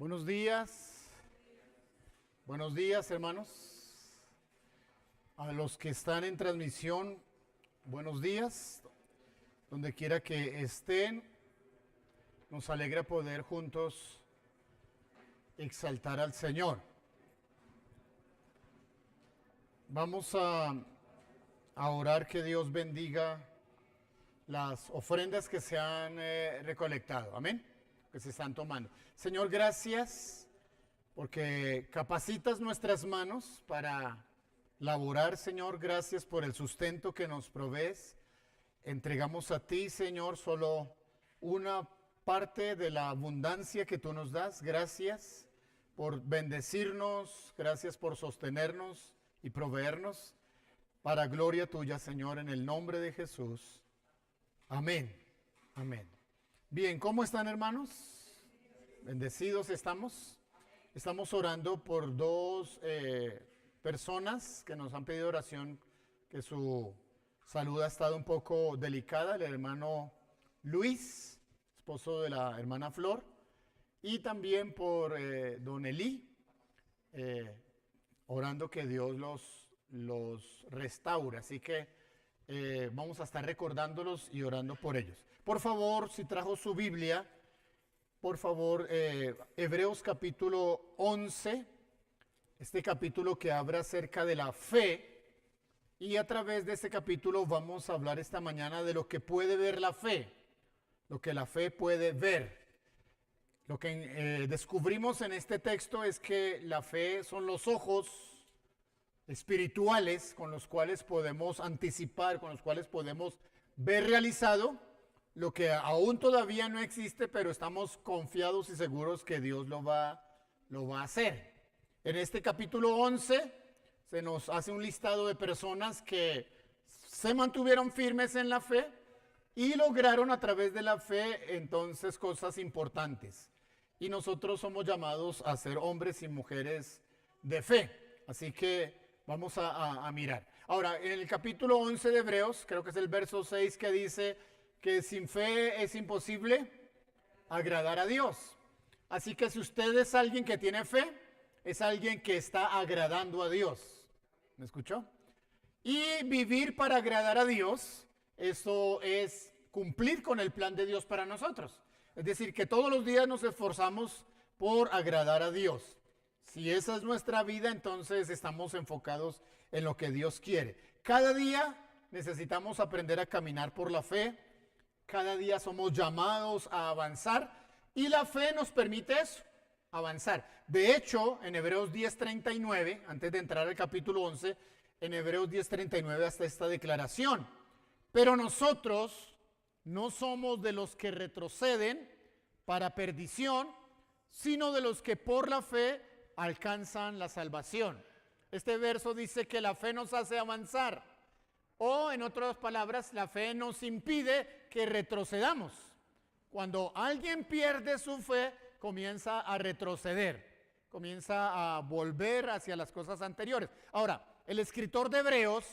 Buenos días hermanos, a los que están en transmisión, buenos días, donde quiera que estén, nos alegra poder juntos exaltar al Señor. Vamos a orar que Dios bendiga las ofrendas que se han recolectado, amén, que se están tomando. Señor, gracias porque capacitas nuestras manos para laborar, Señor. Gracias por el sustento que nos provees. Entregamos a ti, Señor, solo una parte de la abundancia que tú nos das. Gracias por bendecirnos, gracias por sostenernos y proveernos para gloria tuya, Señor, en el nombre de Jesús. Amén. Amén. Bien, ¿cómo están, hermanos? Bendecidos estamos. Estamos orando por dos personas que nos han pedido oración, que su salud ha estado un poco delicada. El hermano Luis, esposo de la hermana Flor, y también por don Elí, orando que Dios los restaure. Así que vamos a estar recordándolos y orando por ellos. Por favor, si trajo su Biblia, por favor, Hebreos capítulo 11, este capítulo que habla acerca de la fe, y a través de este capítulo vamos a hablar esta mañana de lo que puede ver la fe, lo que la fe puede ver. Lo que descubrimos en este texto es que la fe son los ojos espirituales con los cuales podemos anticipar, con los cuales podemos ver realizado lo que aún todavía no existe, pero estamos confiados y seguros que Dios lo va a hacer. En este capítulo 11 se nos hace un listado de personas que se mantuvieron firmes en la fe y lograron a través de la fe entonces cosas importantes. Y nosotros somos llamados a ser hombres y mujeres de fe. Así que vamos a mirar. Ahora, en el capítulo 11 de Hebreos, creo que es el verso 6 que dice que sin fe es imposible agradar a Dios. Así que si usted es alguien que tiene fe, es alguien que está agradando a Dios. ¿Me escuchó? Y vivir para agradar a Dios, eso es cumplir con el plan de Dios para nosotros. Es decir, que todos los días nos esforzamos por agradar a Dios. Si esa es nuestra vida, entonces estamos enfocados en lo que Dios quiere. Cada día necesitamos aprender a caminar por la fe. Cada día somos llamados a avanzar y la fe nos permite eso, avanzar. De hecho, en Hebreos 10:39, antes de entrar al capítulo 11, en Hebreos 10:39 hasta esta declaración. Pero nosotros no somos de los que retroceden para perdición, sino de los que por la fe alcanzan la salvación. Este verso dice que la fe nos hace avanzar. O en otras palabras, la fe nos impide que retrocedamos. Cuando alguien pierde su fe, comienza a retroceder, comienza a volver hacia las cosas anteriores. Ahora, el escritor de Hebreos,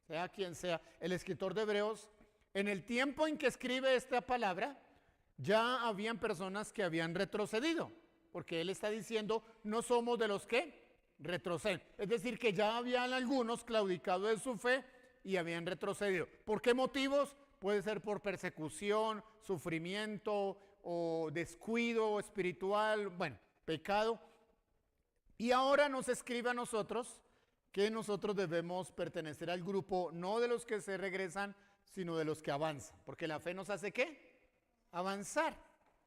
sea quien sea, el escritor de Hebreos, en el tiempo en que escribe esta palabra, ya habían personas que habían retrocedido, porque él está diciendo, no somos de los que retroceden. Es decir, que ya habían algunos claudicado de su fe y habían retrocedido. ¿Por qué motivos? Puede ser por persecución, sufrimiento o descuido espiritual, bueno, pecado. Y ahora nos escribe a nosotros que nosotros debemos pertenecer al grupo no de los que se regresan, sino de los que avanzan. Porque la fe nos hace ¿qué? Avanzar,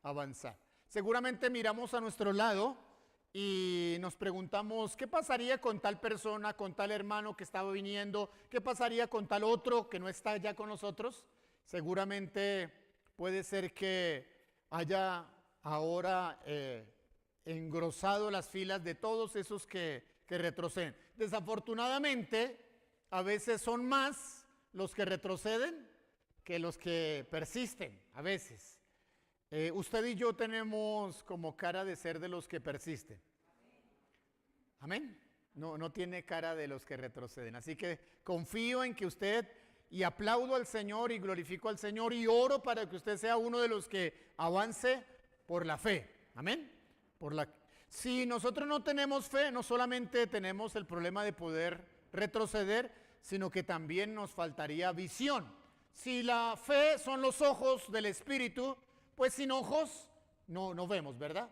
avanzar. Seguramente miramos a nuestro lado y nos preguntamos, ¿qué pasaría con tal persona, con tal hermano que estaba viniendo? ¿Qué pasaría con tal otro que no está ya con nosotros? Seguramente puede ser que haya ahora engrosado las filas de todos esos que retroceden. Desafortunadamente, a veces son más los que retroceden que los que persisten, a veces. Usted y yo tenemos como cara de ser de los que persisten. Amén. No tiene cara de los que retroceden. Así que confío en que usted, y aplaudo al Señor y glorifico al Señor y oro para que usted sea uno de los que avance por la fe. Amén. Si nosotros no tenemos fe, no solamente tenemos el problema de poder retroceder, sino que también nos faltaría visión. Si la fe son los ojos del Espíritu, pues sin ojos no vemos, ¿verdad?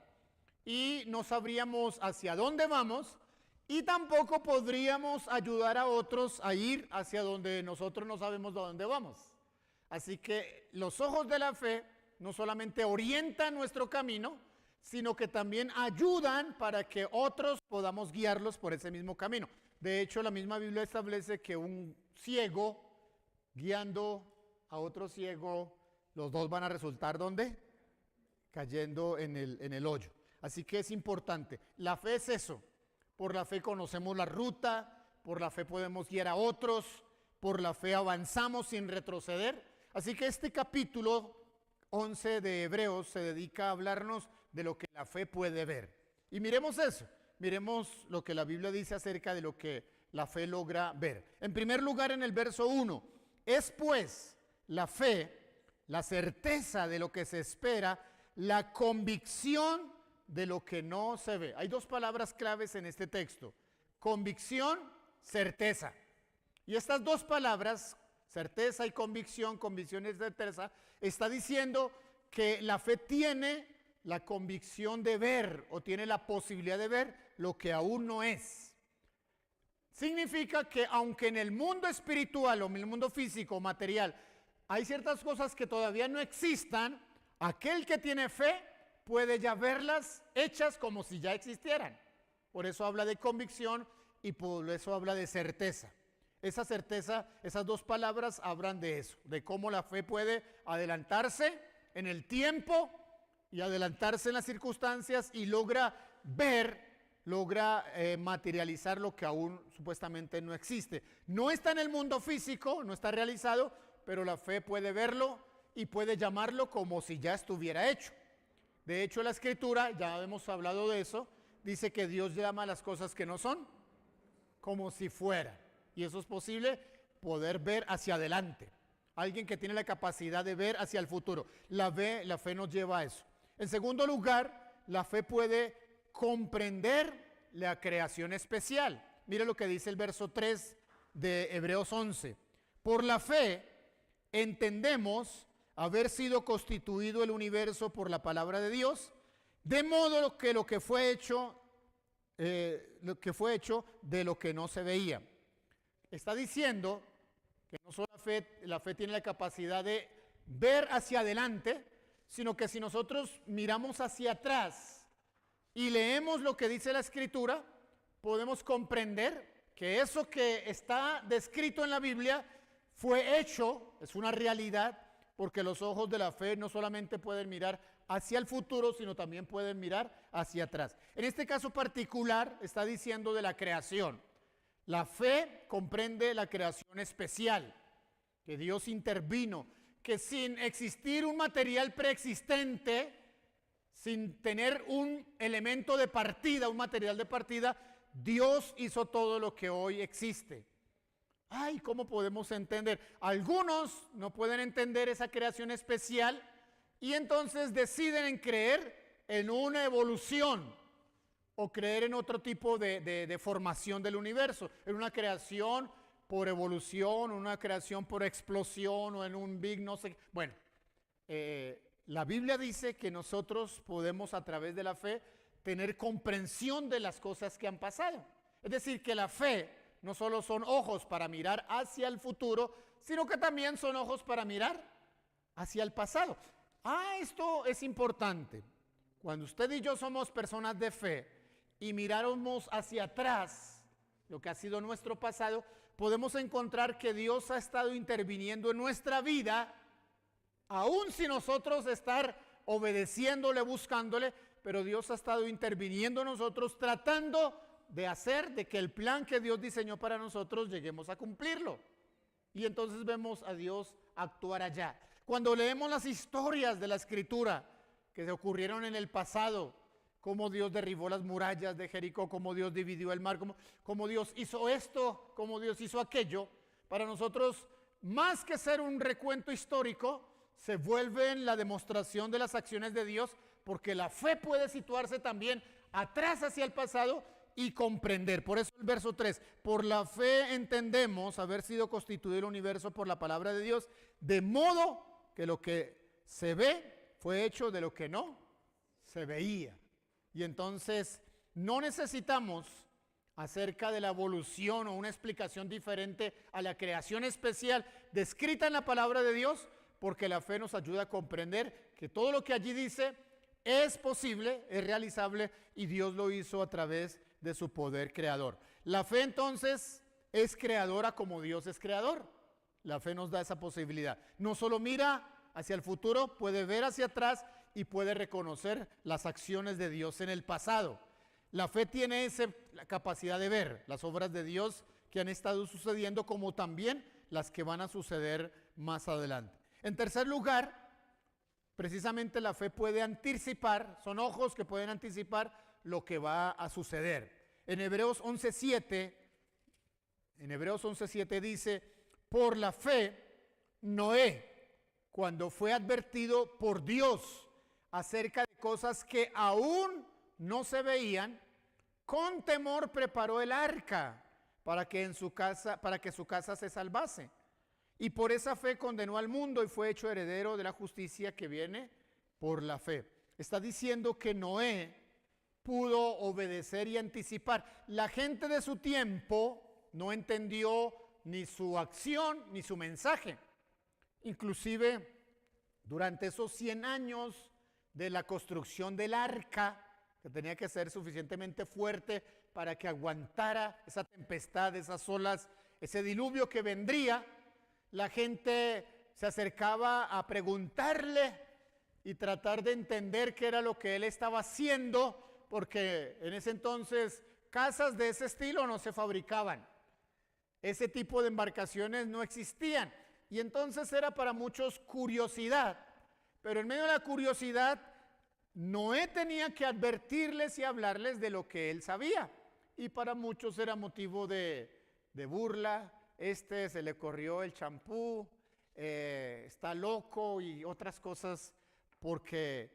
Y no sabríamos hacia dónde vamos y tampoco podríamos ayudar a otros a ir hacia donde nosotros no sabemos de dónde vamos. Así que los ojos de la fe no solamente orientan nuestro camino, sino que también ayudan para que otros podamos guiarlos por ese mismo camino. De hecho, la misma Biblia establece que un ciego guiando a otro ciego, los dos van a resultar ¿dónde? Cayendo en el hoyo. Así que es importante. La fe es eso. Por la fe conocemos la ruta, por la fe podemos guiar a otros, por la fe avanzamos sin retroceder. Así que este capítulo 11 de Hebreos se dedica a hablarnos de lo que la fe puede ver. Y miremos eso, miremos lo que la Biblia dice acerca de lo que la fe logra ver. En primer lugar, en el verso 1, es pues la fe, la certeza de lo que se espera, la convicción de lo que no se ve. Hay dos palabras claves en este texto: convicción, certeza. Y estas dos palabras, certeza y convicción y certeza, está diciendo que la fe tiene la convicción de ver o tiene la posibilidad de ver lo que aún no es. Significa que aunque en el mundo espiritual o en el mundo físico o material hay ciertas cosas que todavía no existan, aquel que tiene fe puede ya verlas hechas como si ya existieran. Por eso habla de convicción y por eso habla de certeza. Esa certeza, esas dos palabras hablan de eso, de cómo la fe puede adelantarse en el tiempo y adelantarse en las circunstancias y logra ver, materializar lo que aún supuestamente no existe. No está en el mundo físico, no está realizado, pero la fe puede verlo y puede llamarlo como si ya estuviera hecho. De hecho, la Escritura, ya hemos hablado de eso, dice que Dios llama a las cosas que no son como si fuera. Y eso es posible, poder ver hacia adelante. Alguien que tiene la capacidad de ver hacia el futuro. La fe nos lleva a eso. En segundo lugar, la fe puede comprender la creación especial. Mire lo que dice el verso 3 de Hebreos 11. Por la fe entendemos haber sido constituido el universo por la palabra de Dios, de modo que lo que fue hecho de lo que no se veía. Está diciendo que no solo la fe tiene la capacidad de ver hacia adelante, sino que si nosotros miramos hacia atrás y leemos lo que dice la Escritura, podemos comprender que eso que está descrito en la Biblia fue hecho, es una realidad, porque los ojos de la fe no solamente pueden mirar hacia el futuro, sino también pueden mirar hacia atrás. En este caso particular está diciendo de la creación. La fe comprende la creación especial, que Dios intervino, que sin existir un material preexistente, sin tener un elemento de partida, un material de partida, Dios hizo todo lo que hoy existe. Ay, ¿cómo podemos entender? Algunos no pueden entender esa creación especial y entonces deciden en creer en una evolución o creer en otro tipo de formación del universo, en una creación por evolución, una creación por explosión o en un big no sé. Bueno, la Biblia dice que nosotros podemos a través de la fe tener comprensión de las cosas que han pasado. Es decir, que la fe no solo son ojos para mirar hacia el futuro, sino que también son ojos para mirar hacia el pasado. Esto es importante. Cuando usted y yo somos personas de fe y miráramos hacia atrás lo que ha sido nuestro pasado, podemos encontrar que Dios ha estado interviniendo en nuestra vida, aún sin nosotros estar obedeciéndole, buscándole, pero Dios ha estado interviniendo en nosotros, tratando de hacer de que el plan que Dios diseñó para nosotros lleguemos a cumplirlo. Y entonces vemos a Dios actuar allá. Cuando leemos las historias de la Escritura que se ocurrieron en el pasado, cómo Dios derribó las murallas de Jericó, cómo Dios dividió el mar, cómo Dios hizo esto, cómo Dios hizo aquello, para nosotros, más que ser un recuento histórico, se vuelve en la demostración de las acciones de Dios porque la fe puede situarse también atrás hacia el pasado y comprender. Por eso el verso 3, por la fe entendemos haber sido constituido el universo por la palabra de Dios, de modo que lo que se ve fue hecho de lo que no se veía. Y entonces no necesitamos acerca de la evolución o una explicación diferente a la creación especial descrita en la palabra de Dios, porque la fe nos ayuda a comprender que todo lo que allí dice es posible, es realizable y Dios lo hizo a través de su poder creador. La fe entonces es creadora como Dios es creador. La fe nos da esa posibilidad. No solo mira hacia el futuro, puede ver hacia atrás y puede reconocer las acciones de Dios en el pasado. La fe tiene la capacidad de ver las obras de Dios que han estado sucediendo, como también las que van a suceder más adelante. En tercer lugar, precisamente la fe puede anticipar, son ojos que pueden anticipar lo que va a suceder. En Hebreos 11:7 dice, por la fe, Noé, cuando fue advertido por Dios acerca de cosas que aún no se veían, con temor preparó el arca para que su casa se salvase. Y por esa fe condenó al mundo y fue hecho heredero de la justicia que viene por la fe. Está diciendo que Noé pudo obedecer y anticipar. La gente de su tiempo no entendió ni su acción ni su mensaje. Inclusive durante esos 100 años de la construcción del arca, que tenía que ser suficientemente fuerte para que aguantara esa tempestad, esas olas, ese diluvio que vendría, la gente se acercaba a preguntarle y tratar de entender qué era lo que él estaba haciendo, porque en ese entonces casas de ese estilo no se fabricaban. Ese tipo de embarcaciones no existían. Y entonces era para muchos curiosidad. Pero en medio de la curiosidad, Noé tenía que advertirles y hablarles de lo que él sabía. Y para muchos era motivo de burla. Se le corrió el champú, está loco y otras cosas porque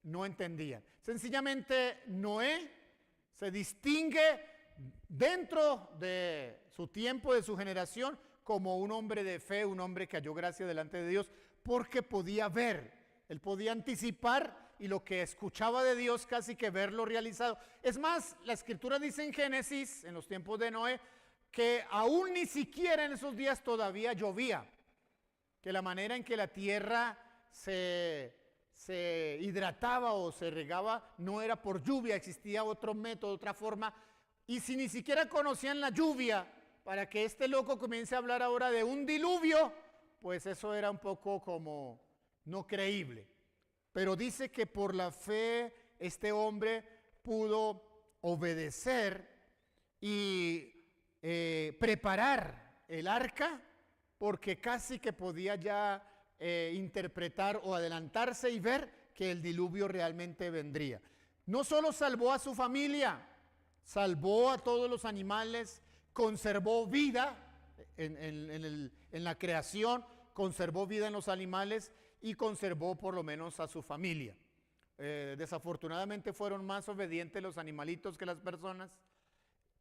no entendían. Sencillamente Noé se distingue dentro de su tiempo, de su generación, como un hombre de fe, un hombre que halló gracia delante de Dios, porque podía ver, él podía anticipar y lo que escuchaba de Dios casi que verlo realizado. Es más, la escritura dice en Génesis, en los tiempos de Noé, que aún ni siquiera en esos días todavía llovía, que la manera en que la tierra se hidrataba o se regaba no era por lluvia, existía otro método, otra forma, y si ni siquiera conocían la lluvia, para que este loco comience a hablar ahora de un diluvio, pues eso era un poco como no creíble. Pero dice que por la fe este hombre pudo obedecer y preparar el arca, porque casi que podía ya interpretar o adelantarse y ver que el diluvio realmente vendría. No solo salvó a su familia, salvó a todos los animales, conservó vida en la creación, conservó vida en los animales y conservó por lo menos a su familia. Desafortunadamente fueron más obedientes los animalitos que las personas.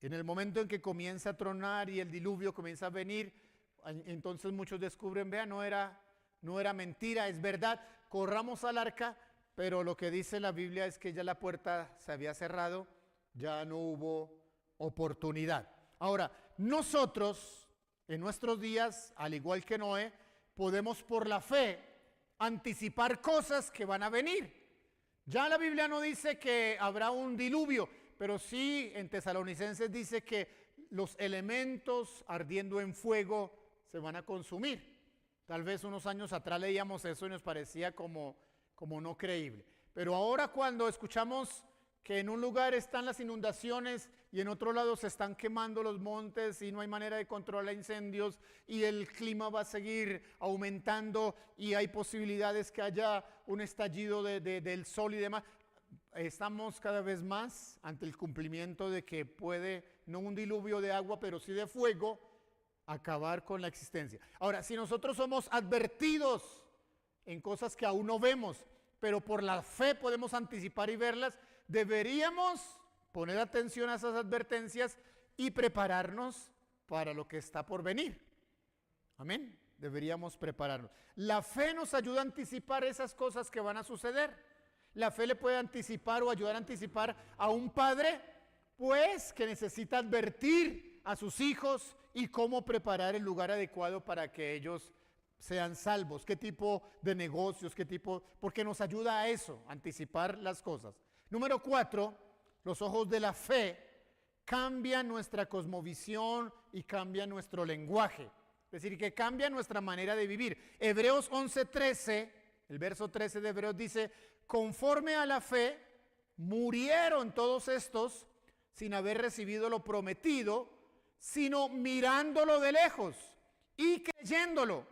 En el momento en que comienza a tronar y el diluvio comienza a venir, entonces muchos descubren, vean, no era mentira, es verdad, corramos al arca, pero lo que dice la Biblia es que ya la puerta se había cerrado, ya no hubo oportunidad. Ahora, nosotros en nuestros días, al igual que Noé, podemos por la fe anticipar cosas que van a venir. Ya la Biblia no dice que habrá un diluvio, pero sí en Tesalonicenses dice que los elementos ardiendo en fuego se van a consumir. Tal vez unos años atrás leíamos eso y nos parecía como no creíble. Pero ahora cuando escuchamos que en un lugar están las inundaciones y en otro lado se están quemando los montes y no hay manera de controlar incendios y el clima va a seguir aumentando y hay posibilidades que haya un estallido del sol y demás, estamos cada vez más ante el cumplimiento de que puede, no un diluvio de agua, pero sí de fuego, acabar con la existencia. Ahora, si nosotros somos advertidos en cosas que aún no vemos, pero por la fe podemos anticipar y verlas. Deberíamos poner atención a esas advertencias y prepararnos para lo que está por venir. Amén. Deberíamos prepararnos. La fe nos ayuda a anticipar esas cosas que van a suceder. La fe le puede anticipar o ayudar a anticipar a un padre, pues, que necesita advertir a sus hijos y cómo preparar el lugar adecuado para que ellos sean salvos. ¿Qué tipo de negocios? ¿Qué tipo? Porque nos ayuda a eso, anticipar las cosas. Número 4, los ojos de la fe cambian nuestra cosmovisión y cambian nuestro lenguaje. Es decir, que cambia nuestra manera de vivir. Hebreos 11:13, el verso 13 de Hebreos dice, conforme a la fe, murieron todos estos sin haber recibido lo prometido, sino mirándolo de lejos y creyéndolo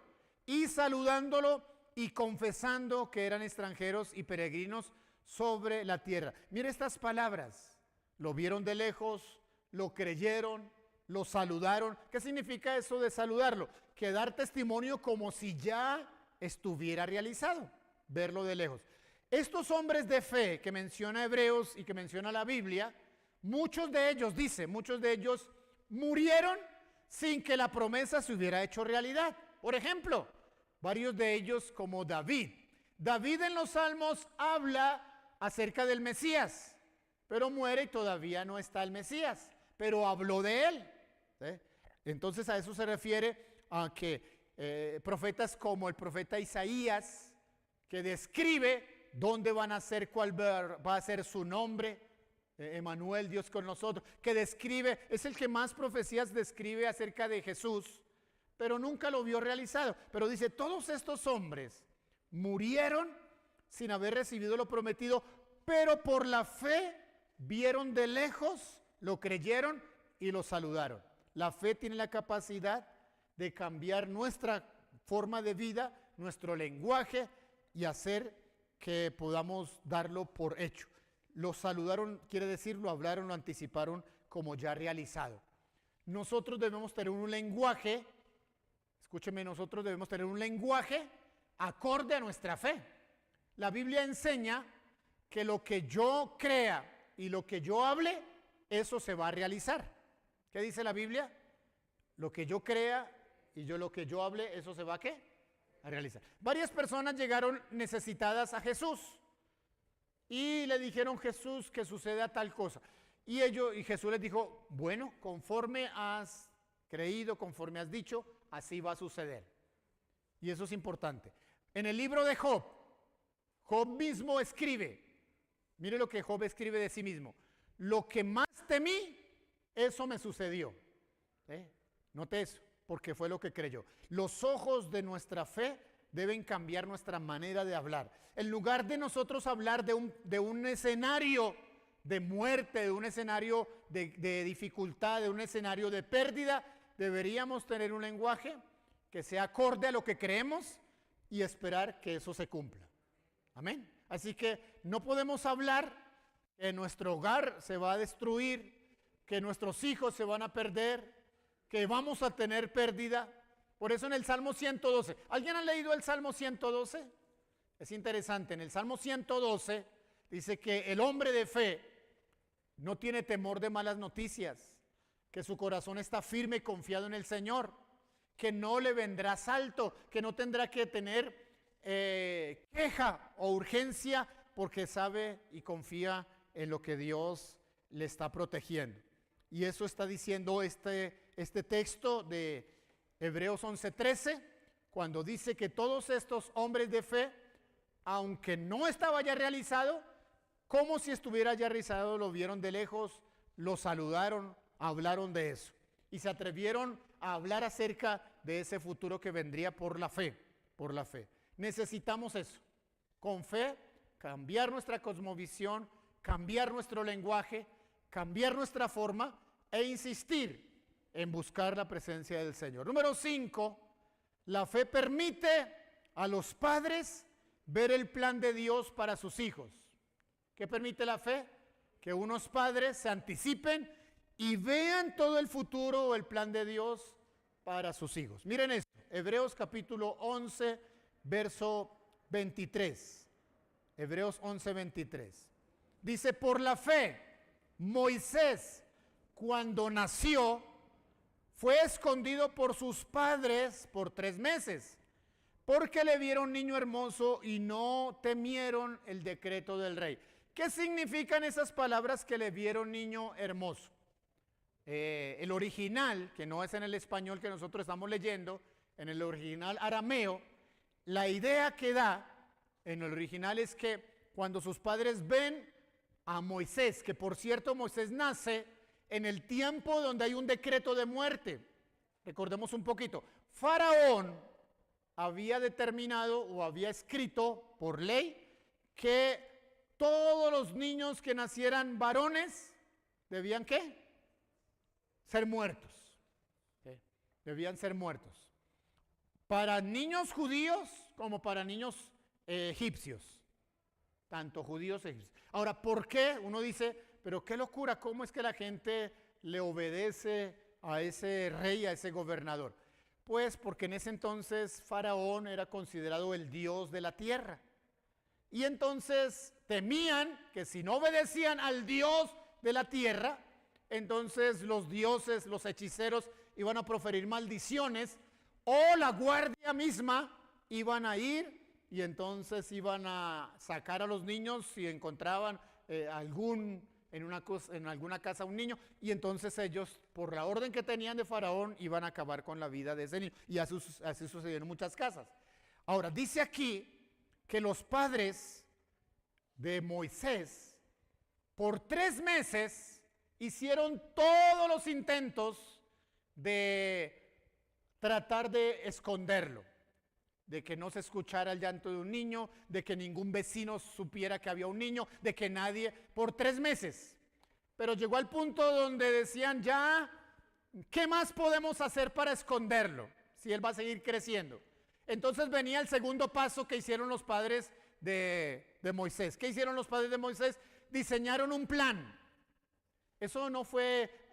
y saludándolo y confesando que eran extranjeros y peregrinos sobre la tierra. Mire estas palabras, lo vieron de lejos, lo creyeron, lo saludaron. ¿Qué significa eso de saludarlo? Que dar testimonio como si ya estuviera realizado, verlo de lejos. Estos hombres de fe que menciona Hebreos y que menciona la Biblia, muchos de ellos murieron sin que la promesa se hubiera hecho realidad. Por ejemplo, varios de ellos como David. David en los Salmos habla acerca del Mesías, pero muere y todavía no está el Mesías, pero habló de él. ¿Sí? Entonces a eso se refiere a que profetas como el profeta Isaías, que describe dónde van a ser, cuál va a ser su nombre, Emmanuel, Dios con nosotros, que describe, es el que más profecías describe acerca de Jesús, pero nunca lo vio realizado. Pero dice, todos estos hombres murieron sin haber recibido lo prometido, pero por la fe vieron de lejos, lo creyeron y lo saludaron. La fe tiene la capacidad de cambiar nuestra forma de vida, nuestro lenguaje y hacer que podamos darlo por hecho. Lo saludaron, quiere decir, lo hablaron, lo anticiparon como ya realizado. Nosotros debemos tener un lenguaje, escúcheme, nosotros debemos tener un lenguaje acorde a nuestra fe. La Biblia enseña que lo que yo crea y lo que yo hable, eso se va a realizar. ¿Qué dice la Biblia? Lo que yo crea y lo que yo hable, eso se va a ¿qué? A realizar. Varias personas llegaron necesitadas a Jesús y le dijeron, Jesús, que suceda tal cosa. Y Jesús les dijo, bueno, conforme has creído, conforme has dicho, así va a suceder. Y eso es importante. En el libro de Job, Job mismo escribe, mire lo que Job escribe de sí mismo, lo que más temí, eso me sucedió. Note eso, porque fue lo que creyó. Los ojos de nuestra fe deben cambiar nuestra manera de hablar. En lugar de nosotros hablar de un escenario de muerte, de un escenario de dificultad, de un escenario de pérdida, deberíamos tener un lenguaje que sea acorde a lo que creemos y esperar que eso se cumpla. Amén. Así que no podemos hablar que nuestro hogar se va a destruir, que nuestros hijos se van a perder, que vamos a tener pérdida. Por eso en el Salmo 112, ¿alguien ha leído el Salmo 112? Es interesante, en el Salmo 112 dice que el hombre de fe no tiene temor de malas noticias, que su corazón está firme y confiado en el Señor, que no le vendrá asalto, que no tendrá que tener queja o urgencia porque sabe y confía en lo que Dios le está protegiendo. Y eso está diciendo este texto de Hebreos 11:13, cuando dice que todos estos hombres de fe, aunque no estaba ya realizado, como si estuviera ya realizado, lo vieron de lejos, lo saludaron, hablaron de eso y se atrevieron a hablar acerca de ese futuro que vendría por la fe, por la fe. Necesitamos eso, con fe, cambiar nuestra cosmovisión, cambiar nuestro lenguaje, cambiar nuestra forma e insistir en buscar la presencia del Señor. Número 5, la fe permite a los padres ver el plan de Dios para sus hijos. ¿Qué permite la fe? Que unos padres se anticipen y vean todo el futuro o el plan de Dios para sus hijos. Miren esto, Hebreos capítulo 11, verso 23. Hebreos 11:23. Dice, por la fe, Moisés, cuando nació, fue escondido por sus padres por 3 meses, porque le vieron niño hermoso y no temieron el decreto del rey. ¿Qué significan esas palabras que le vieron niño hermoso? El original, que no es en el español que nosotros estamos leyendo, en el original arameo, la idea que da en el original es que cuando sus padres ven a Moisés, que por cierto Moisés nace en el tiempo donde hay un decreto de muerte. Recordemos un poquito. Faraón había determinado o había escrito por ley que todos los niños que nacieran varones debían ¿qué? Ser muertos. ¿Sí? Debían ser muertos. Para niños judíos como para niños egipcios. Tanto judíos e egipcios. Ahora, ¿por qué? Uno dice, pero qué locura, ¿cómo es que la gente le obedece a ese rey, a ese gobernador? Pues porque en ese entonces Faraón era considerado el dios de la tierra. Y entonces temían que si no obedecían al dios de la tierra, entonces los dioses, los hechiceros iban a proferir maldiciones o la guardia misma iban a ir y entonces iban a sacar a los niños si encontraban en alguna casa un niño, y entonces ellos, por la orden que tenían de Faraón, iban a acabar con la vida de ese niño. Y así sucedió en muchas casas. Ahora, dice aquí que los padres de Moisés, por 3 meses, hicieron todos los intentos de tratar de esconderlo, de que no se escuchara el llanto de un niño, de que ningún vecino supiera que había un niño, de que nadie, por 3 meses. Pero llegó al punto donde decían ya, ¿qué más podemos hacer para esconderlo? Si él va a seguir creciendo. Entonces venía el segundo paso que hicieron los padres de Moisés. ¿Qué hicieron los padres de Moisés? Diseñaron un plan. Eso no fue,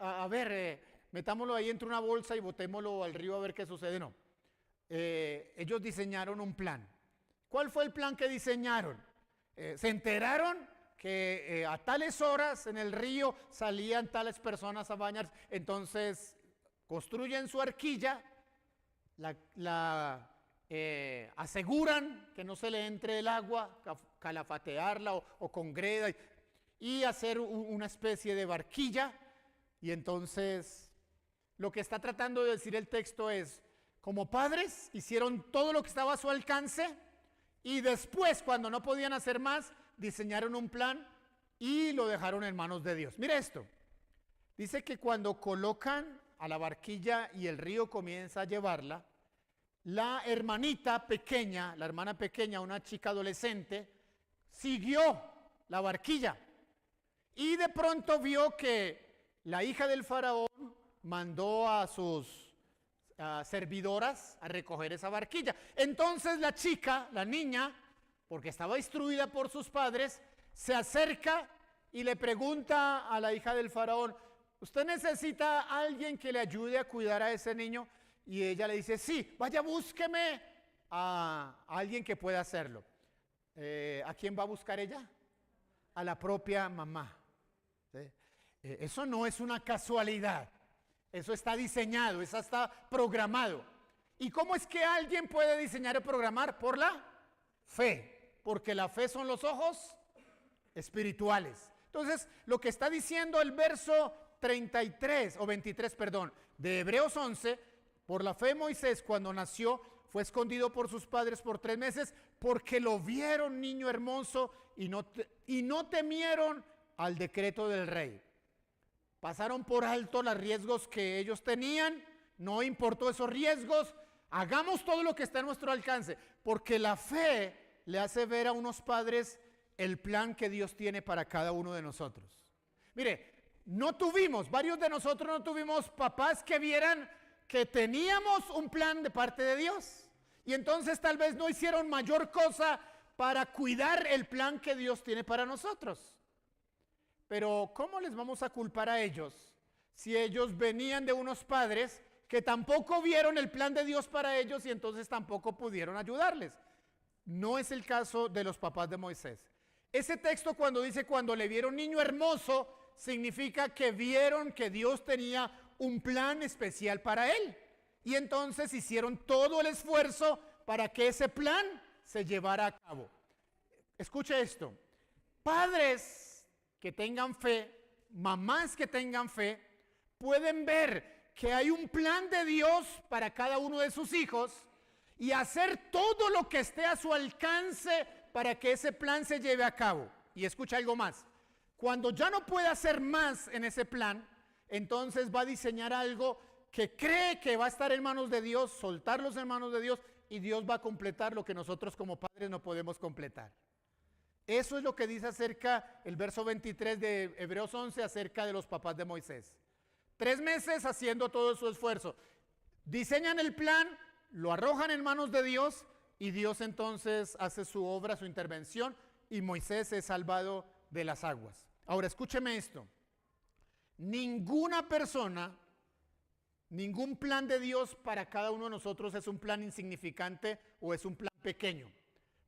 metámoslo ahí entre una bolsa y botémoslo al río a ver qué sucede, no. Ellos diseñaron un plan. ¿Cuál fue el plan que diseñaron? Se enteraron que a tales horas en el río salían tales personas a bañarse. Entonces construyen su arquilla, aseguran que no se le entre el agua, calafatearla o con greda y hacer una especie de barquilla. Y entonces lo que está tratando de decir el texto es, como padres hicieron todo lo que estaba a su alcance y después, cuando no podían hacer más, diseñaron un plan y lo dejaron en manos de Dios. Mire esto, dice que cuando colocan a la barquilla y el río comienza a llevarla, la hermanita pequeña, la hermana pequeña, una chica adolescente, siguió la barquilla y de pronto vio que la hija del faraón mandó a sus servidoras a recoger esa barquilla. Entonces la chica, la niña, porque estaba instruida por sus padres, se acerca y le pregunta a la hija del faraón, ¿usted necesita a alguien que le ayude a cuidar a ese niño? Y ella le dice, sí, vaya, búsqueme a alguien que pueda hacerlo. ¿A quién va a buscar ella? A la propia mamá. ¿Sí? Eso no es una casualidad. Eso está diseñado, eso está programado. ¿Y cómo es que alguien puede diseñar y programar? Por la fe, porque la fe son los ojos espirituales. Entonces, lo que está diciendo el verso 23 de Hebreos 11, por la fe Moisés cuando nació fue escondido por sus padres por 3 meses porque lo vieron niño hermoso y no temieron al decreto del rey. Pasaron por alto los riesgos que ellos tenían, no importó esos riesgos, hagamos todo lo que está a nuestro alcance, porque la fe le hace ver a unos padres el plan que Dios tiene para cada uno de nosotros. Mire, varios de nosotros no tuvimos papás que vieran que teníamos un plan de parte de Dios, y entonces tal vez no hicieron mayor cosa para cuidar el plan que Dios tiene para nosotros. Pero ¿cómo les vamos a culpar a ellos si ellos venían de unos padres que tampoco vieron el plan de Dios para ellos y entonces tampoco pudieron ayudarles? No es el caso de los papás de Moisés. Ese texto cuando dice cuando le vieron niño hermoso, significa que vieron que Dios tenía un plan especial para él. Y entonces hicieron todo el esfuerzo para que ese plan se llevara a cabo. Escuche esto. Padres que tengan fe, mamás que tengan fe, pueden ver que hay un plan de Dios para cada uno de sus hijos y hacer todo lo que esté a su alcance para que ese plan se lleve a cabo. Y escucha algo más. Cuando ya no puede hacer más en ese plan, entonces va a diseñar algo que cree que va a estar en manos de Dios, soltarlos en manos de Dios, y Dios va a completar lo que nosotros como padres no podemos completar. Eso es lo que dice acerca el verso 23 de Hebreos 11 acerca de los papás de Moisés. 3 meses haciendo todo su esfuerzo. Diseñan el plan, lo arrojan en manos de Dios y Dios entonces hace su obra, su intervención, y Moisés es salvado de las aguas. Ahora escúcheme esto. Ninguna persona, ningún plan de Dios para cada uno de nosotros es un plan insignificante o es un plan pequeño.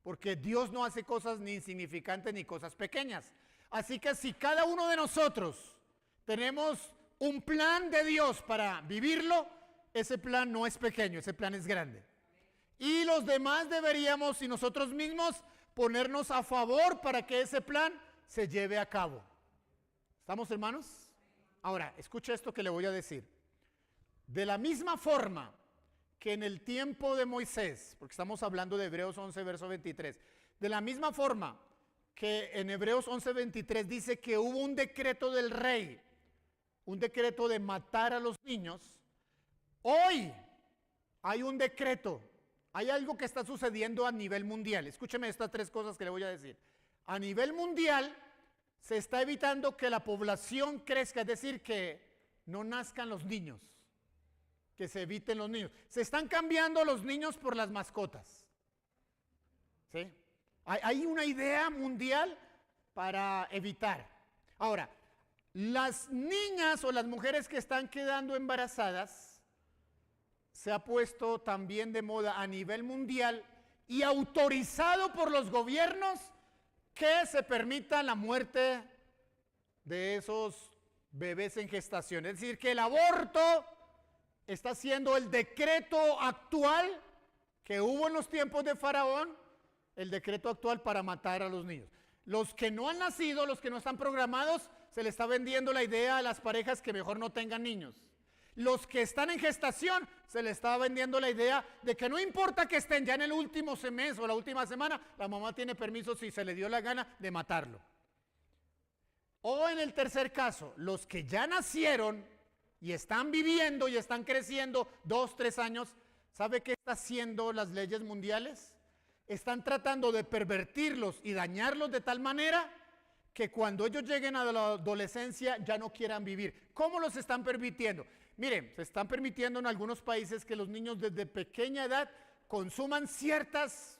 Porque Dios no hace cosas ni insignificantes ni cosas pequeñas. Así que si cada uno de nosotros tenemos un plan de Dios para vivirlo, ese plan no es pequeño, ese plan es grande. Y los demás deberíamos y nosotros mismos ponernos a favor para que ese plan se lleve a cabo. ¿Estamos, hermanos? Ahora, escucha esto que le voy a decir. De la misma forma que en el tiempo de Moisés, porque estamos hablando de Hebreos 11, verso 23, de la misma forma que en Hebreos 11, 23 dice que hubo un decreto del rey, un decreto de matar a los niños, hoy hay un decreto, hay algo que está sucediendo a nivel mundial. Escúcheme estas 3 cosas que le voy a decir. A nivel mundial se está evitando que la población crezca, es decir, que no nazcan los niños, que se eviten los niños. Se están cambiando los niños por las mascotas. ¿Sí? Hay una idea mundial para evitar. Ahora, las niñas o las mujeres que están quedando embarazadas, se ha puesto también de moda a nivel mundial y autorizado por los gobiernos que se permita la muerte de esos bebés en gestación. Es decir, que el aborto está siendo el decreto actual que hubo en los tiempos de Faraón, el decreto actual para matar a los niños. Los que no han nacido, los que no están programados, se le está vendiendo la idea a las parejas que mejor no tengan niños. Los que están en gestación, se le está vendiendo la idea de que no importa que estén ya en el último mes o la última semana, la mamá tiene permiso si se le dio la gana de matarlo. O en el tercer caso, los que ya nacieron y están viviendo y están creciendo 2, 3 años, ¿sabe qué están haciendo las leyes mundiales? Están tratando de pervertirlos y dañarlos de tal manera que cuando ellos lleguen a la adolescencia ya no quieran vivir. ¿Cómo los están permitiendo? Miren, se están permitiendo en algunos países que los niños desde pequeña edad consuman ciertas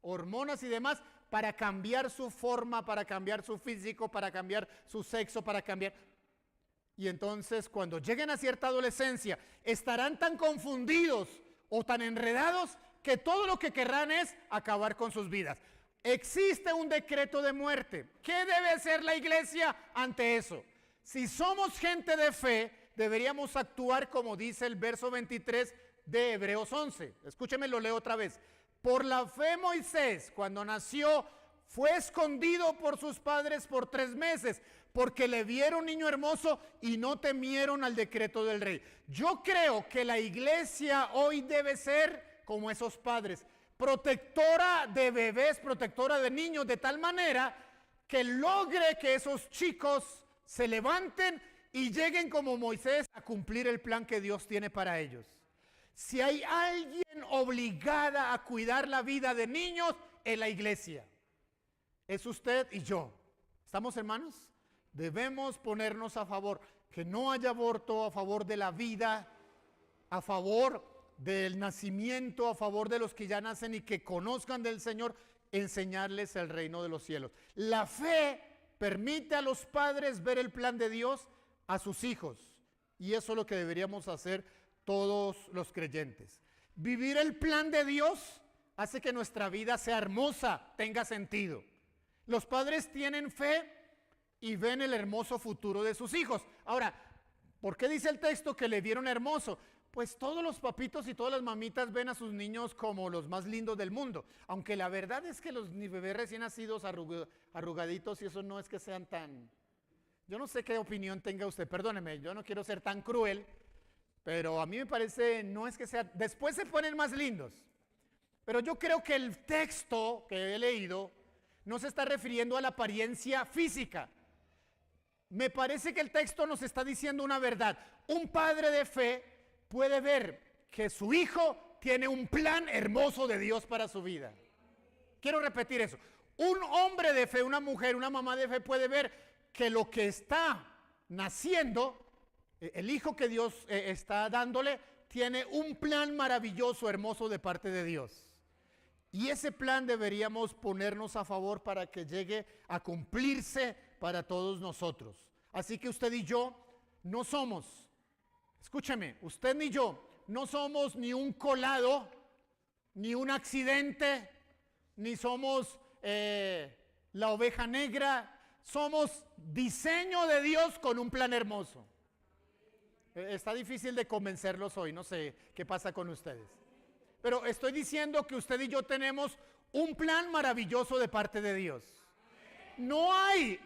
hormonas y demás para cambiar su forma, para cambiar su físico, para cambiar su sexo, para cambiar. Y entonces cuando lleguen a cierta adolescencia estarán tan confundidos o tan enredados que todo lo que querrán es acabar con sus vidas. Existe un decreto de muerte. ¿Qué debe hacer la iglesia ante eso? Si somos gente de fe, deberíamos actuar como dice el verso 23 de Hebreos 11. Escúcheme, lo leo otra vez. Por la fe Moisés, cuando nació, fue escondido por sus padres por 3 meses, porque le vieron niño hermoso y no temieron al decreto del rey. Yo creo que la iglesia hoy debe ser como esos padres, protectora de bebés, protectora de niños, de tal manera que logre que esos chicos se levanten y lleguen como Moisés a cumplir el plan que Dios tiene para ellos. Si hay alguien obligada a cuidar la vida de niños, es la iglesia. Es usted y yo. ¿Estamos, hermanos? Debemos ponernos a favor, que no haya aborto, a favor de la vida, a favor del nacimiento, a favor de los que ya nacen y que conozcan del Señor, enseñarles el reino de los cielos. La fe permite a los padres ver el plan de Dios a sus hijos, y eso es lo que deberíamos hacer todos los creyentes. Vivir el plan de Dios hace que nuestra vida sea hermosa, tenga sentido. Los padres tienen fe y ven el hermoso futuro de sus hijos. Ahora, ¿por qué dice el texto que le vieron hermoso? Pues todos los papitos y todas las mamitas ven a sus niños como los más lindos del mundo. Aunque la verdad es que los bebés recién nacidos arrugaditos y eso no es que sean tan... Yo no sé qué opinión tenga usted, perdóneme, yo no quiero ser tan cruel, pero a mí me parece, no es que sea... Después se ponen más lindos. Pero yo creo que el texto que he leído no se está refiriendo a la apariencia física. Me parece que el texto nos está diciendo una verdad. Un padre de fe puede ver que su hijo tiene un plan hermoso de Dios para su vida. Quiero repetir eso. Un hombre de fe, una mujer, una mamá de fe puede ver que lo que está naciendo, el hijo que Dios está dándole, tiene un plan maravilloso, hermoso de parte de Dios. Y ese plan deberíamos ponernos a favor para que llegue a cumplirse para todos nosotros. Así que usted y yo no somos, escúcheme, usted ni yo no somos ni un colado, ni un accidente, ni somos la oveja negra. Somos diseño de Dios con un plan hermoso. Está difícil de convencerlos hoy, no sé qué pasa con ustedes. Pero estoy diciendo que usted y yo tenemos un plan maravilloso de parte de Dios. No hay,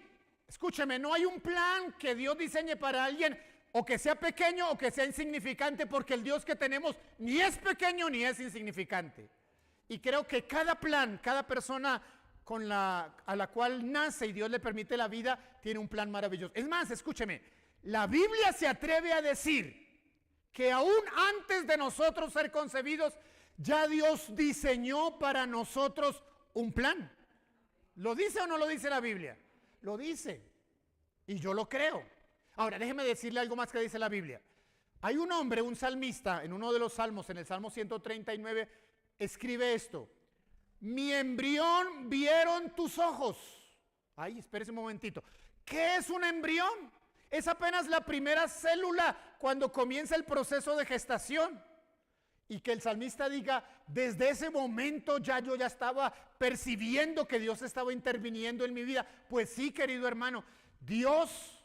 escúcheme, no hay un plan que Dios diseñe para alguien o que sea pequeño o que sea insignificante, porque el Dios que tenemos ni es pequeño ni es insignificante. Y creo que cada plan, cada persona a la cual nace y Dios le permite la vida, tiene un plan maravilloso. Es más, escúcheme, la Biblia se atreve a decir que aún antes de nosotros ser concebidos, ya Dios diseñó para nosotros un plan. ¿Lo dice o no lo dice la Biblia? Lo dice. Y yo lo creo. Ahora, déjeme decirle algo más que dice la Biblia. Hay un hombre, un salmista, en uno de los salmos, en el Salmo 139, escribe esto: mi embrión vieron tus ojos. Ay, espérese un momentito. ¿Qué es un embrión? Es apenas la primera célula cuando comienza el proceso de gestación. Y que el salmista diga, desde ese momento yo ya estaba percibiendo que Dios estaba interviniendo en mi vida. Pues sí, querido hermano, Dios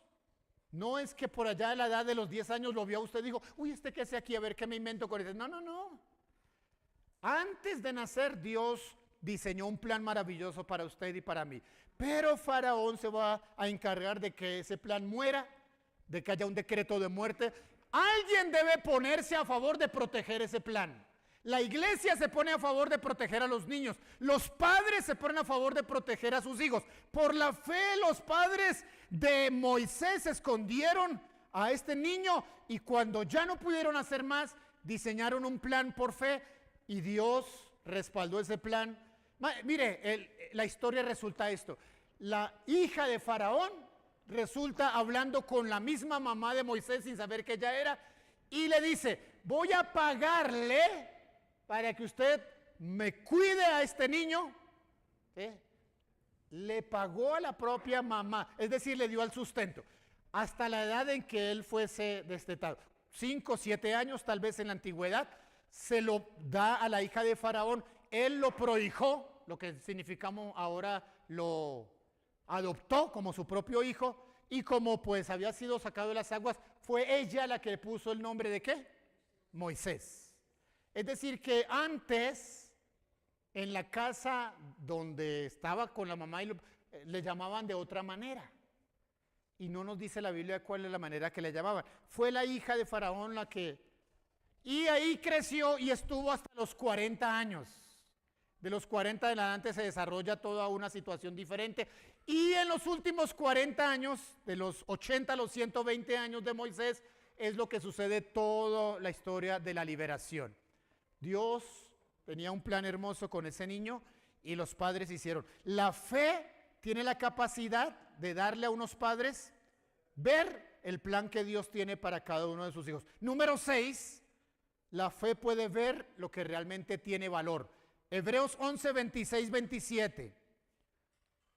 no es que por allá a la edad de los 10 años lo vio a usted y dijo, uy, ¿este qué hace aquí? A ver qué me invento con eso. No, no, no. Antes de nacer, Dios diseñó un plan maravilloso para usted y para mí. Pero Faraón se va a encargar de que ese plan muera, de que haya un decreto de muerte. Alguien debe ponerse a favor de proteger ese plan. La iglesia se pone a favor de proteger a los niños. Los padres se ponen a favor de proteger a sus hijos. Por la fe, los padres de Moisés escondieron a este niño y cuando ya no pudieron hacer más, diseñaron un plan por fe y Dios respaldó ese plan. Mire, la historia resulta esto. La hija de Faraón resulta hablando con la misma mamá de Moisés sin saber que ella era y le dice, voy a pagarle para que usted me cuide a este niño. Le pagó a la propia mamá, es decir, le dio al sustento hasta la edad en que él fuese destetado. 5, 7 años tal vez en la antigüedad, se lo da a la hija de Faraón. Él lo prohijó, lo que significamos ahora lo adoptó como su propio hijo, y como pues había sido sacado de las aguas, fue ella la que le puso el nombre de ¿qué? Moisés. Es decir que antes, en la casa donde estaba con la mamá, le llamaban de otra manera. Y no nos dice la Biblia cuál es la manera que le llamaban. Fue la hija de Faraón la que... Y ahí creció y estuvo hasta los 40 años. De los 40 en adelante se desarrolla toda una situación diferente. Y en los últimos 40 años, de los 80 a los 120 años de Moisés, es lo que sucede toda la historia de la liberación. Dios tenía un plan hermoso con ese niño y los padres hicieron. La fe tiene la capacidad de darle a unos padres ver el plan que Dios tiene para cada uno de sus hijos. Número 6, la fe puede ver lo que realmente tiene valor. Hebreos 11, 26, 27.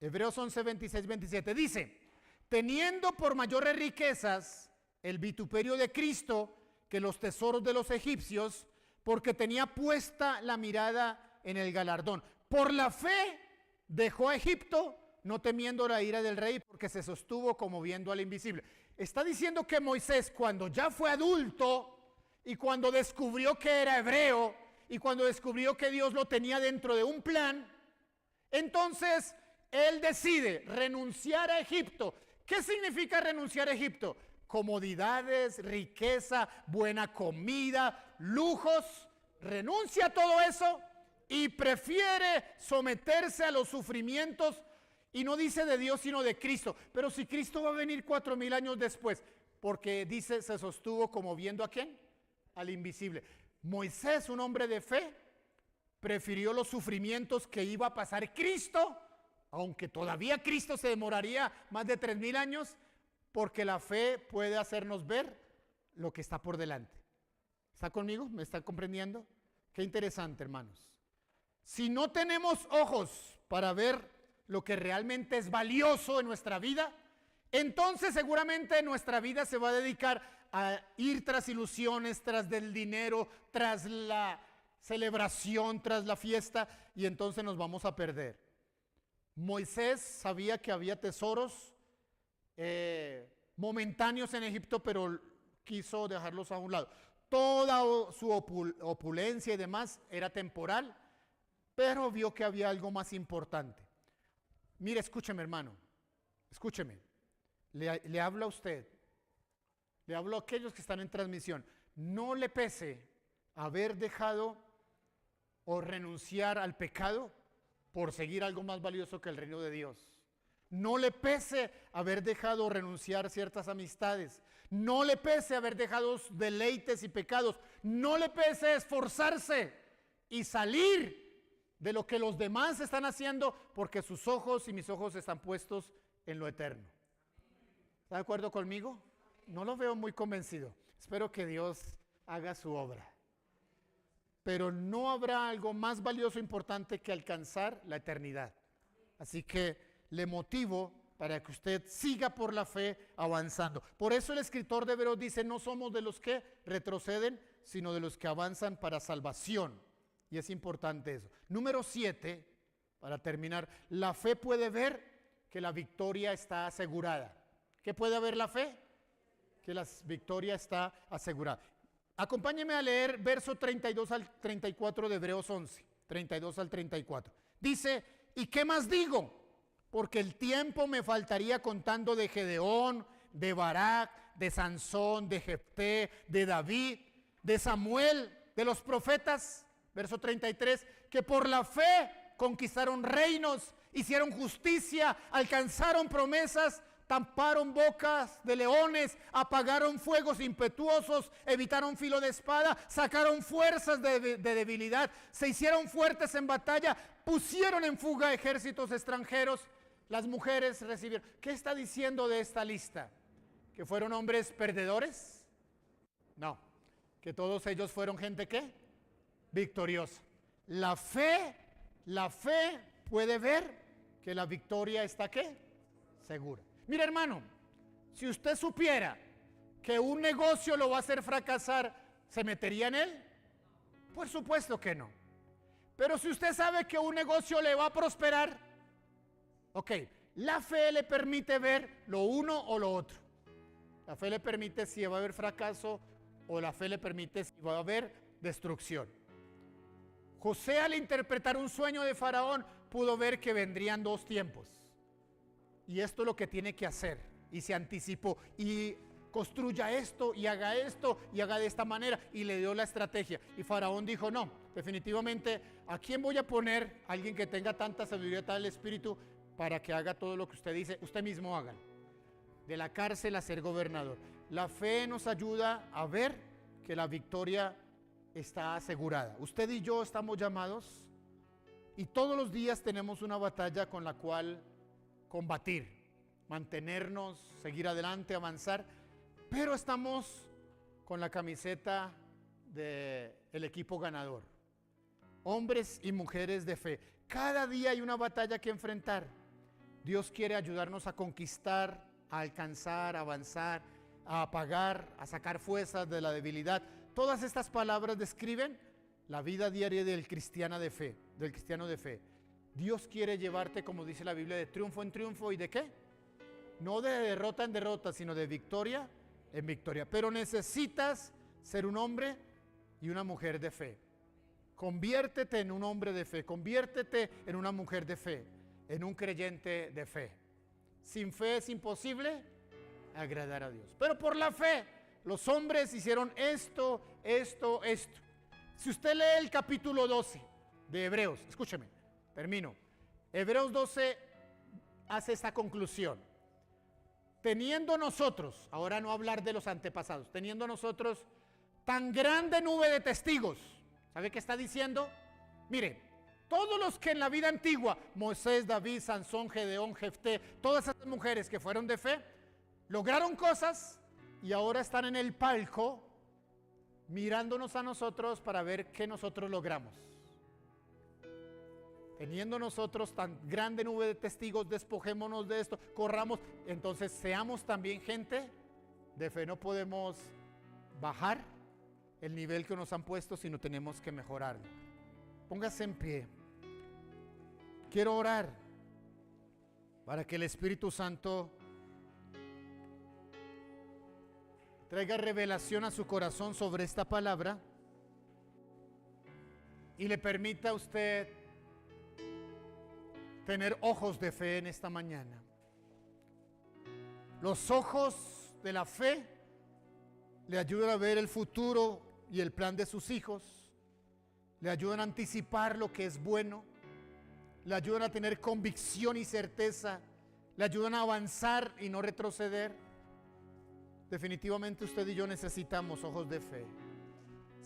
Hebreos 11, 26, 27 dice, teniendo por mayores riquezas el vituperio de Cristo que los tesoros de los egipcios, porque tenía puesta la mirada en el galardón. Por la fe dejó a Egipto, no temiendo la ira del rey, porque se sostuvo como viendo al invisible. Está diciendo que Moisés, cuando ya fue adulto y cuando descubrió que era hebreo y cuando descubrió que Dios lo tenía dentro de un plan, entonces él decide renunciar a Egipto. ¿Qué significa renunciar a Egipto? Comodidades, riqueza, buena comida, lujos. Renuncia a todo eso y prefiere someterse a los sufrimientos, y no dice de Dios sino de Cristo. Pero si Cristo va a venir 4000 años después, porque dice se sostuvo como viendo a quién, al invisible. Moisés, un hombre de fe, prefirió los sufrimientos que iba a pasar Cristo, aunque todavía Cristo se demoraría más de 3000 años, porque la fe puede hacernos ver lo que está por delante. ¿Está conmigo? ¿Me está comprendiendo? Qué interesante, hermanos. Si no tenemos ojos para ver lo que realmente es valioso en nuestra vida, entonces seguramente nuestra vida se va a dedicar a ir tras ilusiones, tras del dinero, tras la celebración, tras la fiesta, y entonces nos vamos a perder. Moisés sabía que había tesoros momentáneos en Egipto, pero quiso dejarlos a un lado. Toda su opulencia y demás era temporal, pero vio que había algo más importante. Mire, escúcheme, hermano, escúcheme. Le hablo a usted, le hablo a aquellos que están en transmisión. No le pese haber dejado o renunciar al pecado por seguir algo más valioso que el reino de Dios. No le pese haber dejado o renunciar a ciertas amistades. No le pese haber dejado deleites y pecados. No le pese esforzarse y salir de lo que los demás están haciendo, porque sus ojos y mis ojos están puestos en lo eterno. ¿Está de acuerdo conmigo? No lo veo muy convencido. Espero que Dios haga su obra. Pero no habrá algo más valioso e importante que alcanzar la eternidad. Así que le motivo para que usted siga por la fe avanzando. Por eso el escritor de Hebreos dice, no somos de los que retroceden, sino de los que avanzan para salvación. Y es importante eso. Número 7, para terminar, la fe puede ver que la victoria está asegurada. ¿Qué puede ver la fe? Que la victoria está asegurada. Acompáñeme a leer verso 32 al 34 de Hebreos 11, 32 al 34. Dice, ¿y qué más digo? Porque el tiempo me faltaría contando de Gedeón, de Barak, de Sansón, de Jefté, de David, de Samuel, de los profetas. Verso 33, que por la fe conquistaron reinos, hicieron justicia, alcanzaron promesas, tamparon bocas de leones, apagaron fuegos impetuosos, evitaron filo de espada, sacaron fuerzas de debilidad, se hicieron fuertes en batalla, pusieron en fuga ejércitos extranjeros. Las mujeres recibieron. ¿Qué está diciendo de esta lista? ¿Que fueron hombres perdedores? No. ¿Que todos ellos fueron gente qué? Victoriosa. La fe puede ver que la victoria está ¿qué? Segura. Mira, hermano, si usted supiera que un negocio lo va a hacer fracasar, ¿se metería en él? Por supuesto que no. Pero si usted sabe que un negocio le va a prosperar, ok, la fe le permite ver lo uno o lo otro. La fe le permite si va a haber fracaso, o la fe le permite si va a haber destrucción. José, al interpretar un sueño de Faraón, pudo ver que vendrían 2 tiempos. Y esto es lo que tiene que hacer. Y se anticipó. Y construya esto, y haga de esta manera. Y le dio la estrategia. Y Faraón dijo, no, definitivamente, ¿a quién voy a poner? Alguien que tenga tanta sabiduría, tal espíritu, para que haga todo lo que usted dice. Usted mismo haga. De la cárcel a ser gobernador. La fe nos ayuda a ver que la victoria está asegurada. Usted y yo estamos llamados, y todos los días tenemos una batalla con la cual combatir, mantenernos, seguir adelante, avanzar, pero estamos con la camiseta del equipo ganador. Hombres y mujeres de fe. Cada día hay una batalla que enfrentar. Dios quiere ayudarnos a conquistar, a alcanzar, a avanzar, a apagar, a sacar fuerzas de la debilidad. Todas estas palabras describen la vida diaria del cristiano de fe. Dios quiere llevarte, como dice la Biblia, de triunfo en triunfo y de qué? No de derrota en derrota, sino de victoria en victoria. Pero necesitas ser un hombre y una mujer de fe. Conviértete en un hombre de fe, conviértete en una mujer de fe, en un creyente de fe. Sin fe es imposible agradar a Dios. Pero por la fe, los hombres hicieron esto. Si usted lee el capítulo 12 de Hebreos, escúcheme, termino. Hebreos 12 hace esta conclusión. Teniendo nosotros, ahora no hablar de los antepasados, teniendo nosotros tan grande nube de testigos, ¿sabe qué está diciendo? Mire, todos los que en la vida antigua, Moisés, David, Sansón, Gedeón, Jefté, todas esas mujeres que fueron de fe, lograron cosas y ahora están en el palco mirándonos a nosotros para ver qué nosotros logramos. Teniendo nosotros tan grande nube de testigos, despojémonos de esto, corramos, entonces seamos también gente de fe. No podemos bajar el nivel que nos han puesto, sino tenemos que mejorarlo. Póngase en pie. Quiero orar para que el Espíritu Santo traiga revelación a su corazón sobre esta palabra y le permita a usted tener ojos de fe en esta mañana. Los ojos de la fe le ayudan a ver el futuro y el plan de sus hijos, le ayudan a anticipar lo que es bueno, le ayudan a tener convicción y certeza, le ayudan a avanzar y no retroceder. Definitivamente usted y yo necesitamos ojos de fe.